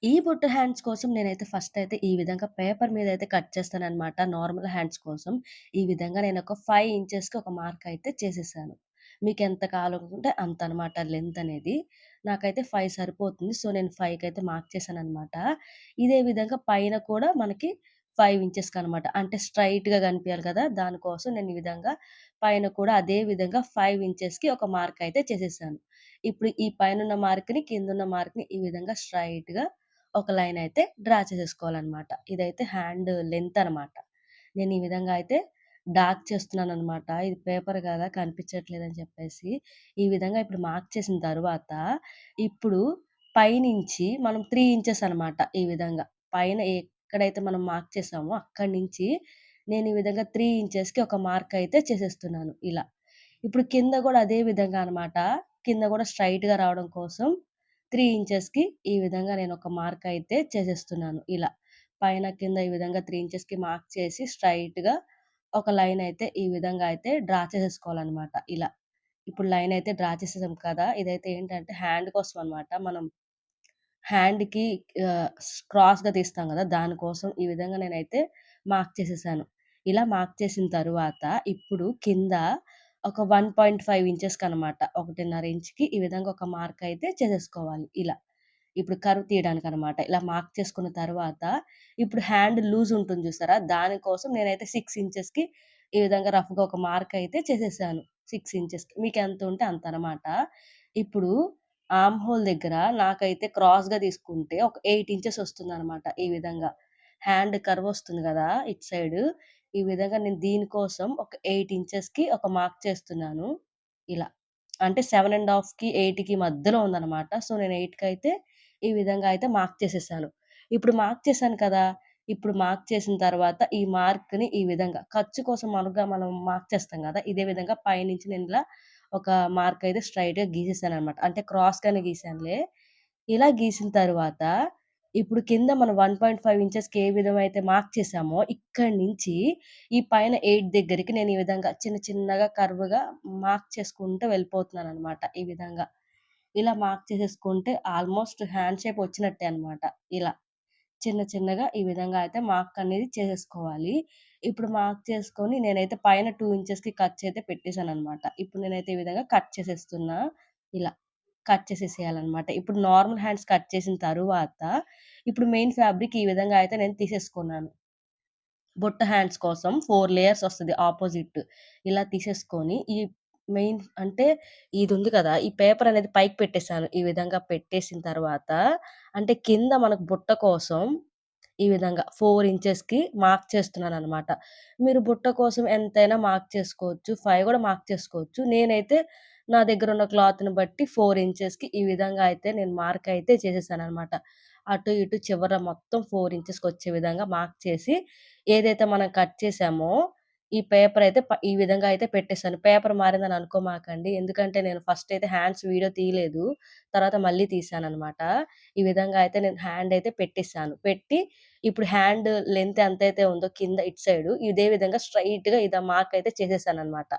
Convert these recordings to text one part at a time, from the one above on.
ఈ బుట్ట హ్యాండ్స్ కోసం నేనైతే ఫస్ట్ అయితే ఈ విధంగా పేపర్ మీదయితే కట్ చేస్తాననమాట. నార్మల్ హ్యాండ్స్ కోసం. ఈ విధంగా నేనొక 5 ఇంచెస్‌కి ఒక మార్క్ అయితే చేసేసాను. మీకెంత కావాలనుకుంటే అంత అనమాట లెంత్ అనేది. నాకైతే 5 సరిపోతుంది. సో, నేను 5కైతే మార్క్ చేశాననమాట. ఇదే విధంగా పైన కూడా మనకి 5 ఇంచెస్‌కనమాట. అంటే స్ట్రెయిట్‌గా కనిపియాలి కదా! దానికోసం నేను ఈ విధంగా పైన కూడా అదే విధంగా 5 ఇంచెస్‌కి ఒక మార్క్ అయితే చేసేసాను. ఇప్పుడు ఈ పైనున్న మార్క్‌ని, కిందున్న మార్క్‌ని ఈ విధంగా స్ట్రెయిట్‌గా ఒక లైన్ అయితే డ్రా చేసేసుకోవాలనమాట. ఇదైతే హ్యాండ్ లెంత్ అనమాట. నేను ఈ విధంగా అయితే డార్క్ చేస్తున్నాననమాట. ఇది పేపర్ కదా! కనిపించట్లేదని చెప్పేసి. ఈ విధంగా ఇప్పుడు మార్క్ చేసిన తరువాత, ఇప్పుడు పైనుంచి మనం 3 ఇంచెస్ అనమాట ఈ విధంగా. పైన ఎక్కడైతే మనం మార్క్ చేసామో అక్కడి నుంచి నేను ఈ విధంగా 3 ఇంచెస్‌కి ఒక మార్క్ అయితే చేసేస్తున్నాను ఇలా. ఇప్పుడు కింద గూడా అదే విధంగా అనమాట. కింద గూడా స్ట్రెయిట్‌గా రావడం కోసం 3 ఇంచెస్‌కి ఈ విధంగా నేనొక మార్క్ అయితే చేసేస్తున్నాను ఇలా. పైన, కింద ఈ విధంగా 3 ఇంచెస్‌కి మార్క్ చేసి స్ట్రెయిట్‌గా ఒక లైన్ అయితే ఈ విధంగా అయితే డ్రా చేసేసుకోవాలనమాట ఇలా. ఇప్పుడు లైన్ అయితే డ్రా చేసేసాం కదా! ఇదైతే ఏంటంటే హ్యాండ్ కోసం అనమాట. మనం హ్యాండ్‌కి క్రాస్‌గా తీస్తాం గదా! దానికోసం ఈ విధంగా నేనైతే మార్క్ చేసేసాను. ఇలా మార్క్ చేసిన తరువాత ఇప్పుడు కింద ఒక 1.5 ఇంచెస్‌కనమాట. 1.5 ఇంచ్‌కి ఈ విధంగా ఒక మార్క్ అయితే చేసేసుకోవాలి ఇలా. ఇప్పుడు కర్వ్ తీయడానికనమాట. ఇలా మార్క్ చేసుకున్న తర్వాత ఇప్పుడు హ్యాండ్ లూజ్ ఉంటుంది చూసారా? దానికోసం నేనైతే 6 ఇంచెస్‌కి ఈ విధంగా రఫ్‌గా ఒక మార్క్ అయితే చేసేసాను. 6 ఇంచెస్‌కి. మీకెంతుంటే అంతనమాట. ఇప్పుడు ఆర్మ్ హోల్ దగ్గర నాకైతే క్రాస్‌గా తీసుకుంటే ఒక 8 ఇంచెస్ వస్తుందనమాట ఈ విధంగా. హ్యాండ్ కర్వ్ వస్తుంది గదా! ఇటు సైడు. ఈ విధంగా నేను దీనికోసం ఒక 8 ఇంచెస్‌కి ఒక మార్క్ చేస్తున్నాను. ఇలా. అంటే 7 ½ 8కి మధ్యలో ఉందనమాట. సో, నేను 8కైతే ఈ విధంగా అయితే మార్క్ చేసేసాను. ఇప్పుడు మార్క్ చేశాను కదా! ఇప్పుడు మార్క్ చేసిన తర్వాత ఈ మార్క్‌ని ఈ విధంగా ఖర్చు కోసం మామూలుగా మనం మార్క్ చేస్తాం గదా! ఇదే విధంగా పైనుంచి నేను ఇలా ఒక మార్క్ అయితే స్ట్రెయిట్‌గా గీసేసాననమాట. అంటే క్రాస్‌గానే గీసానులే. ఇలా గీసిన తరువాత ఇప్పుడు కింద మనం 1.5 ఇంచెస్‌కి ఏ విధమైతే మార్క్ చేసామో ఇక్కడి నుంచి ఈ పైన 8 దగ్గరికి నేను ఈ విధంగా చిన్న చిన్నగా కర్వ్‌గా మార్క్ చేసుకుంటూ వెళ్ళిపోతున్నాననమాట ఈ విధంగా. ఇలా మార్క్ చేసేసుకుంటే ఆల్‌మోస్ట్ హ్యాండ్ షేప్ వచ్చినట్టే అనమాట ఇలా. చిన్న చిన్నగా ఈ విధంగా అయితే మార్క్ అనేది చేసేసుకోవాలి. ఇప్పుడు మార్క్ చేసుకొని నేనైతే పైన 2 ఇంచెస్‌కి ఖర్చు అయితే పెట్టేసాననమాట. ఇప్పుడు నేనైతే ఈ విధంగా కట్ చేసేస్తున్నా. ఇలా కట్ చేసేసేయాలనమాట. ఇప్పుడు నార్మల్ హ్యాండ్స్ కట్ చేసిన తరువాత, ఇప్పుడు మెయిన్ ఫ్యాబ్రిక్ ఈ విధంగా అయితే నేను తీసేసుకున్నాను. బుట్ట హ్యాండ్స్ కోసం 4 లేయర్స్ ఒస్తది ఆపోజిట్. ఇలా తీసేసుకొని ఈ మెయిన్ అంటే ఇదుంది కదా! ఈ పేపర్ అనేది పైకి పెట్టేసాను. ఈ విధంగా పెట్టేసిన తర్వాత అంటే కింద మనకు బుట్ట కోసం ఈ విధంగా 4 ఇంచెస్‌కి మార్క్ చేస్తున్నాననమాట. మీరు బుట్ట కోసం ఎంతైనా మార్క్ చేసుకోవచ్చు. 5 గూడా మార్క్ చేసుకోవచ్చు. నేనైతే నా దగ్గరున్న క్లాత్‌ని బట్టి 4 ఇంచెస్‌కి ఈ విధంగా అయితే నేను మార్క్ అయితే చేసేసాననమాట. అటు ఇటు చివర మొత్తం 4 ఇంచెస్‌కొచ్చే విధంగా మార్క్ చేసి, ఏదైతే మనం కట్ చేసామో ఈ పేపర్ అయితే ఈ విధంగా అయితే పెట్టేసాను. పేపర్ మారిందని అనుకోమాకండి. ఎందుకంటే నేను ఫస్ట్ అయితే హ్యాండ్స్ వీడియో తీయలేదు. తర్వాత మళ్ళీ తీశాననమాట. ఈ విధంగా అయితే నేను హ్యాండ్ అయితే పెట్టేసాను. పెట్టి ఇప్పుడు హ్యాండ్ లెంత్ ఎంతైతే ఉందో కింద ఇటు సైడు ఇదే విధంగా స్ట్రెయిట్‌గా మార్క్ అయితే చేసేసాననమాట.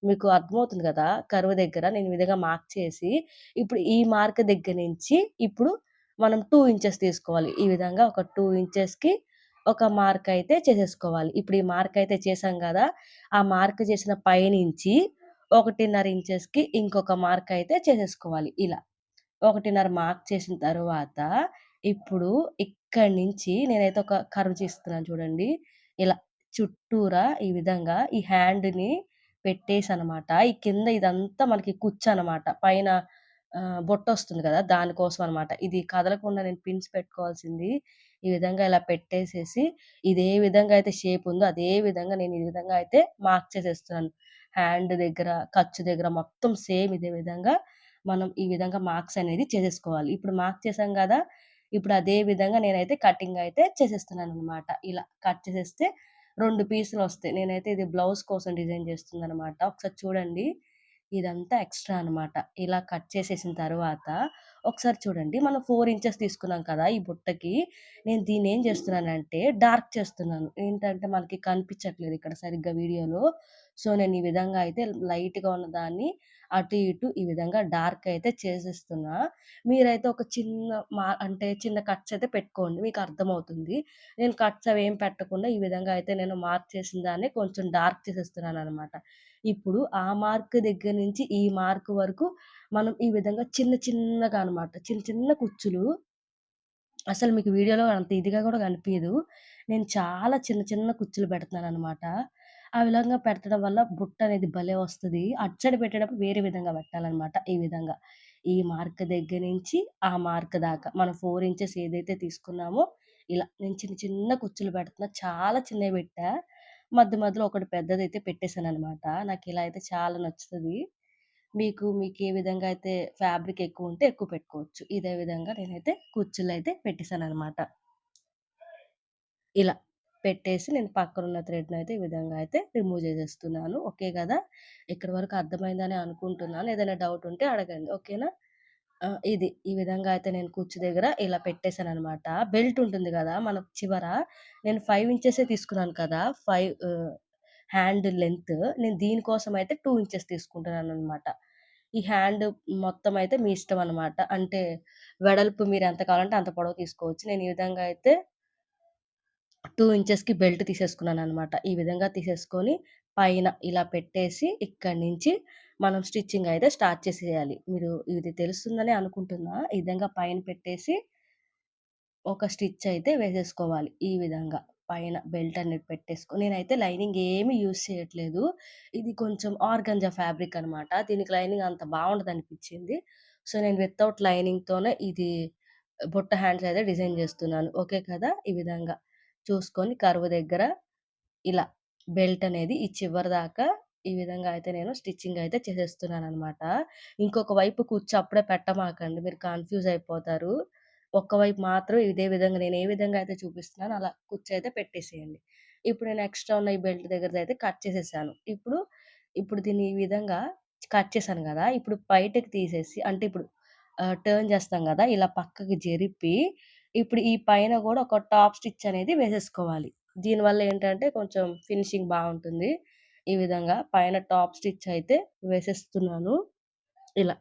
మీకు అర్థమవుతుంది గదా! కర్వ్ దగ్గర నేను ఈ విధంగా మార్క్ చేసి, ఇప్పుడు ఈ మార్క్ దగ్గర నుంచి ఇప్పుడు మనం 2 ఇంచెస్ తీసుకోవాలి. ఈ విధంగా ఒక 2 ఇంచెస్‌కి ఒక మార్క్ అయితే చేసేసుకోవాలి. ఇప్పుడు ఈ మార్క్ అయితే చేసాం గదా! ఆ మార్క్ చేసిన పైనుంచి 1.5 ఇంచెస్‌కి ఇంకొక మార్క్ అయితే చేసేసుకోవాలి ఇలా. 1.5 మార్క్ చేసిన తరువాత, ఇప్పుడు ఇక్కడి నుంచి నేనైతే ఒక కర్వ్ గీస్తున్నాను చూడండి. ఇలా చుట్టూరా ఈ విధంగా ఈ హ్యాండ్‌ని పెట్టేసనమాట. ఈ కింద ఇదంతా మనకి కుచ్చనమాట. పైన బొట్టొస్తుంది గదా! దానికోసం అనమాట. ఇది కదలకుండా నేను పిన్స్ పెట్టుకోవాల్సింది. ఈ విధంగా ఇలా పెట్టేసేసి, ఇదే విధంగా అయితే షేప్ ఉందో, అదే విధంగా నేను ఈ విధంగా అయితే మార్క్ చేసేస్తున్నాను. హ్యాండ్ దగ్గర, ఖర్చు దగ్గర మొత్తం సేమ్ ఇదే విధంగా మనం ఈ విధంగా మార్క్స్ అనేది చేసేసుకోవాలి. ఇప్పుడు మార్క్ చేసాం గదా! ఇప్పుడు అదే విధంగా నేనైతే కటింగ్ అయితే చేసేస్తున్నాననమాట. ఇలా కట్ చేసేస్తే 2 పీసులొస్తాయి. నేనైతే ఇది బ్లౌజ్ కోసం డిజైన్ చేస్తుందనమాట. ఒకసారి చూడండి. ఇదంతా ఎక్స్‌ట్రా అనమాట. ఇలా కట్ చేసేసిన తరువాత ఒకసారి చూడండి మనం 4 ఇంచెస్ తీసుకున్నాం కదా! ఈ బుట్టకి. నేను దీన్నేం చేస్తున్నానంటే డార్క్ చేస్తున్నాను. ఏంటంటే మనకి కనిపించట్లేదు ఇక్కడ సరిగ్గా వీడియోలో. సో, నేను ఈ విధంగా అయితే లైట్‌గా ఉన్నదాన్ని అటు ఇటు ఈ విధంగా డార్క్ అయితే చేసేస్తున్నా. మీరైతే ఒక చిన్న అంటే చిన్న కట్స్ అయితే పెట్టుకోండి. మీకు అర్థమవుతుంది. నేను కట్స్ అవేం పెట్టకుండా ఈ విధంగా అయితే నేను మార్క్ చేసిన దాన్ని కొంచెం డార్క్ చేసేస్తున్నాననమాట. ఇప్పుడు ఆ మార్క్ దగ్గర నుంచి ఈ మార్క్ వరకు మనం ఈ విధంగా చిన్న చిన్నగా అనమాట. చిన్న చిన్న కుచ్చులు అసలు మీకు వీడియోలో అంత ఇదిగా గూడా కనిపియదు. నేను చాలా చిన్న చిన్న కుచ్చులు పెడుతున్నాననమాట. ఆ విధంగా పెట్టడం వల్ల బుట్టనేది భలే వస్తది. అటు సైడ్ పెట్టేటప్పుడు వేరే విధంగా పెట్టాలనమాట. ఈ విధంగా. ఈ మార్క్ దగ్గర నుంచి ఆ మార్క్ దాకా మనం 4 ఇంచెస్ ఏదైతే తీసుకున్నామో ఇలా నేను చిన్న చిన్న కుచ్చులు పెడుతున్నా. చాలా చిన్నవి పెట్టా. మధ్య మధ్యలో ఒకటి పెద్దదైతే పెట్టేసాననమాట. నాకిలా అయితే చాలా నచ్చుతది. మీకే విధంగా అయితే ఫ్యాబ్రిక్ ఎక్కువుంటే ఎక్కువ పెట్టుకోవచ్చు. ఇదే విధంగా నేనైతే కుచ్చులైతే పెట్టేసాననమాట. ఇలా పెట్టేసి నేను పక్కనున్న థ్రెడ్‌నయితే ఈ విధంగా అయితే రిమూవ్ చేసేస్తున్నాను. ఓకే గదా! ఇక్కడి వరకు అర్థమైందని అనుకుంటున్నాను. ఏదైనా డౌట్ ఉంటే అడగండి. ఓకేనా? ఇది ఈ విధంగా అయితే నేను కుచ్చు దగ్గర ఇలా పెట్టేసాననమాట. బెల్ట్ ఉంటుంది గదా! మన చివర నేను 5 ఇంచెసే తీసుకున్నాను కదా! 5 హ్యాండ్ లెంత్ నేను దీనికోసం అయితే 2 ఇంచెస్ తీసుకుంటున్నాననమాట. ఈ హ్యాండ్ మొత్తం అయితే మీ ఇష్టం అనమాట. అంటే వెడల్పు మీరెంత కావాలంటే అంత పొడవు తీసుకోవచ్చు. నేను ఈ విధంగా అయితే 2 ఇంచెస్‌కి బెల్ట్ తీసేసుకున్నాననమాట. ఈ విధంగా తీసేసుకొని పైన ఇలా పెట్టేసి ఇక్కడి నుంచి మనం స్టిచ్చింగ్ అయితే స్టార్ట్ చేసేయాలి. మీరు ఇది తెలుస్తుందనే అనుకుంటున్నా. ఈ విధంగా పైన పెట్టేసి ఒక స్టిచ్ అయితే వేసేసుకోవాలి. ఈ విధంగా పైన బెల్ట్ అనేది నేనైతే లైనింగ్ ఏమి యూజ్ చేయట్లేదు. ఇది కొంచెం ఆర్గాంజా ఫ్యాబ్రిక్ అనమాట. దీనికి లైనింగ్ అంత బావుండదనిపిచ్చింది. సో, నేను వితౌట్ లైనింగ్‌తోనే ఇది బుట్ట హ్యాండ్స్ అయితే డిజైన్ జేస్తున్నాను. ఓకే కదా! ఈ విధంగా చూసుకొని కర్వ్ దగ్గర ఇలా బెల్ట్ అనేది ఈ చివరి దాకా ఈ విధంగా అయితే నేను స్టిచ్చింగ్ అయితే చేసేస్తున్నాననమాట. ఇంకొక వైపు కుచ్చు అప్పుడే పెట్టమాకండి. మీరు కన్‌ఫ్యూజ్ అయిపోతారు. ఒక్క వైపు మాత్రం ఇదే విధంగా నేను ఏ విధంగా అయితే చూపిస్తున్నానో అలా కుచ్చయితే పెట్టేసేయండి. ఇప్పుడు నేను ఎక్స్‌ట్రా ఉన్న ఈ బెల్ట్ దగ్గరదయితే కట్ చేసేసాను. ఇప్పుడు దీన్ని ఈ విధంగా కట్ చేశాను గదా! ఇప్పుడు బయటకి తీసేసి అంటే ఇప్పుడు టర్న్ చేస్తాం గదా! ఇలా పక్కకి జరిపి ఇప్పుడు ఈ పైన గూడా ఒక టాప్ స్టిచ్ అనేది వేసేసుకోవాలి. దీనివల్ల ఏంటంటే కొంచెం ఫినిషింగ్ బావుంటుంది. ఈ విధంగా పైన టాప్ స్టిచ్ అయితే వేసేస్తున్నాను. ఇలా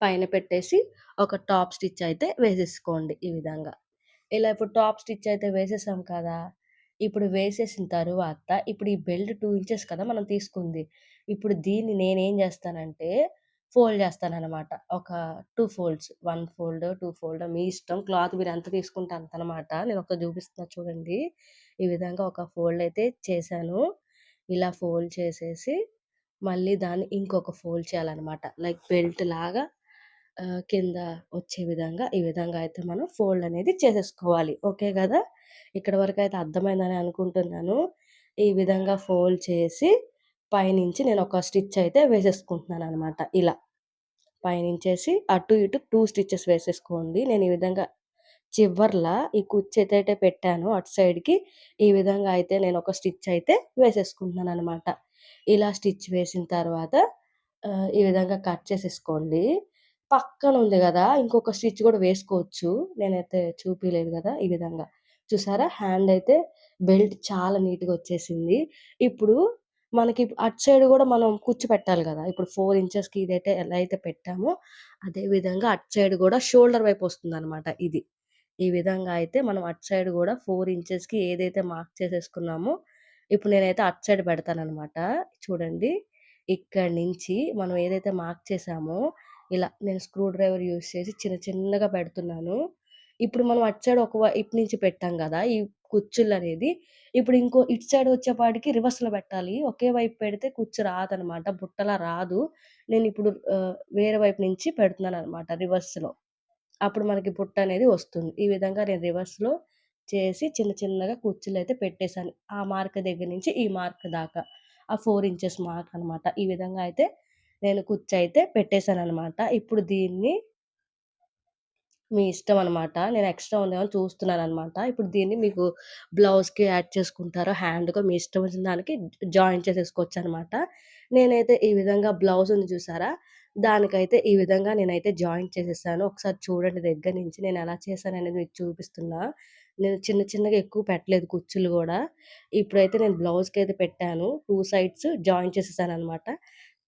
పైన పెట్టేసి ఒక టాప్ స్టిచ్ అయితే వేసేసుకోండి ఈ విధంగా. ఇలా ఇప్పుడు టాప్ స్టిచ్ అయితే వేసేసాం కదా! ఇప్పుడు వేసేసిన తరువాత ఇప్పుడు ఈ బెల్ట్ 2 ఇంచెస్ కదా మనం తీసుకుంది. ఇప్పుడు దీన్ని నేనేం జేస్తానంటే ఫోల్డ్ జేస్తాననమాట. ఒక 2 ఫోల్డ్స్. 1 ఫోల్డ్, 2 ఫోల్డ్ మీ ఇష్టం. క్లాత్ మీరెంత తీసుకుంటే అంతనమాట. నేనొకటి జూపిస్తున్నా చూడండి. ఈ విధంగా ఒక ఫోల్డ్ అయితే చేశాను. ఇలా ఫోల్డ్ చేసేసి మళ్ళీ దాన్ని ఇంకొక ఫోల్డ్ చేయాలనమాట. లైక్ బెల్ట్ లాగా కింద వచ్చే విధంగా, ఈ విధంగా అయితే మనం ఫోల్డ్ అనేది చేసేసుకోవాలి. ఓకే గదా! ఇక్కడి వరకైతే అర్థమైందని అనుకుంటున్నాను. ఈ విధంగా ఫోల్డ్ చేసి పైనుంచి నేనొక స్టిచ్ అయితే వేసేసుకుంటున్నాననమాట ఇలా. పైనుంచేసి అటు ఇటు 2 స్టిచెస్ వేసేసుకోండి. నేను ఈ విధంగా చివర్ల ఈ కుచ్చు ఏదైతే పెట్టానో అటు సైడ్‌కి ఈ విధంగా అయితే నేనొక స్టిచ్ అయితే వేసేసుకుంటున్నాననమాట. ఇలా స్టిచ్ వేసిన తర్వాత ఈ విధంగా కట్ చేసేసుకోండి. పక్కన ఉంది గదా! ఇంకొక స్టిచ్ గూడా వేసుకోవచ్చు. నేనైతే చూపియలేదు గదా! ఈ విధంగా. చూసారా? హ్యాండ్ అయితే బెల్ట్ చాలా నీట్‌గా వచ్చేసింది. ఇప్పుడు మనకి అటు సైడ్ గూడా మనం కుచ్చు పెట్టాలి గదా! ఇప్పుడు 4 ఇంచెస్‌కి ఇదైతే ఎలా అయితే పెట్టామో, అదే విధంగా అటు సైడ్ గూడా షోల్డర్ వైపు వస్తుందనమాట ఇది. ఈ విధంగా అయితే మనం అటు సైడ్ గూడా 4 ఇంచెస్‌కి ఏదైతే మార్క్ చేసేసుకున్నామో, ఇప్పుడు నేనైతే అటు సైడ్ పెడతాననమాట. చూడండి. ఇక్కడి నుంచి మనం ఏదైతే మార్క్ చేసామో, ఇలా నేను స్క్రూ డ్రైవర్ యూజ్ చేసి చిన్న చిన్నగా పెడుతున్నాను. ఇప్పుడు మనం అటు సైడ్ ఒక వైపు నుంచి పెట్టాం గదా! ఈ కుచ్చులనేది. ఇప్పుడు ఇటు సైడ్ వచ్చేపాటికి రివర్స్‌లో పెట్టాలి. ఒకే వైపు పెడితే కుచ్చు రాదనమాట. బుట్టలా రాదు. నేనిప్పుడు వేరే వైపు నుంచి పెడుతున్నాననమాట రివర్స్‌లో. అప్పుడు మనకి బుట్టనేది వస్తుంది. ఈ విధంగా నేను రివర్స్‌లో చేసి చిన్న చిన్నగా కుచ్చులైతే పెట్టేసాను. ఆ మార్క్ దగ్గర నుంచి ఈ మార్క్ దాకా. ఆ 4 ఇంచెస్ మార్క్ అనమాట. ఈ విధంగా అయితే నేను కుచ్చయితే పెట్టేసాననమాట. ఇప్పుడు దీన్ని మీ ఇష్టం అనమాట. నేను ఎక్స్‌ట్రా ఉందేమో అని చూస్తున్నాననమాట. ఇప్పుడు దీన్ని మీకు బ్లౌజ్‌కి యాడ్ చేసుకుంటారో, హ్యాండ్‌కో మీ ఇష్టం వచ్చిన దానికి జాయిన్ చేసేసుకోవచ్చనమాట. నేనైతే ఈ విధంగా బ్లౌజ్ ఉంది చూసారా? దానికైతే ఈ విధంగా నేనైతే జాయిన్ చేసేసాను. ఒకసారి చూడండి దగ్గర నుంచి నేనెలా చేశాననేది మీకు చూపిస్తున్నా. నేను చిన్న చిన్నగా ఎక్కువ పెట్టలేదు కుచ్చులు గూడా. ఇప్పుడైతే నేను బ్లౌజ్‌కైతే పెట్టాను. 2 సైడ్స్ జాయిన్ చేసేసాననమాట.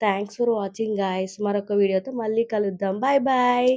Thanks for watching guys. మరొక వీడియోతో మళ్ళీ కలుద్దాం. Bye bye.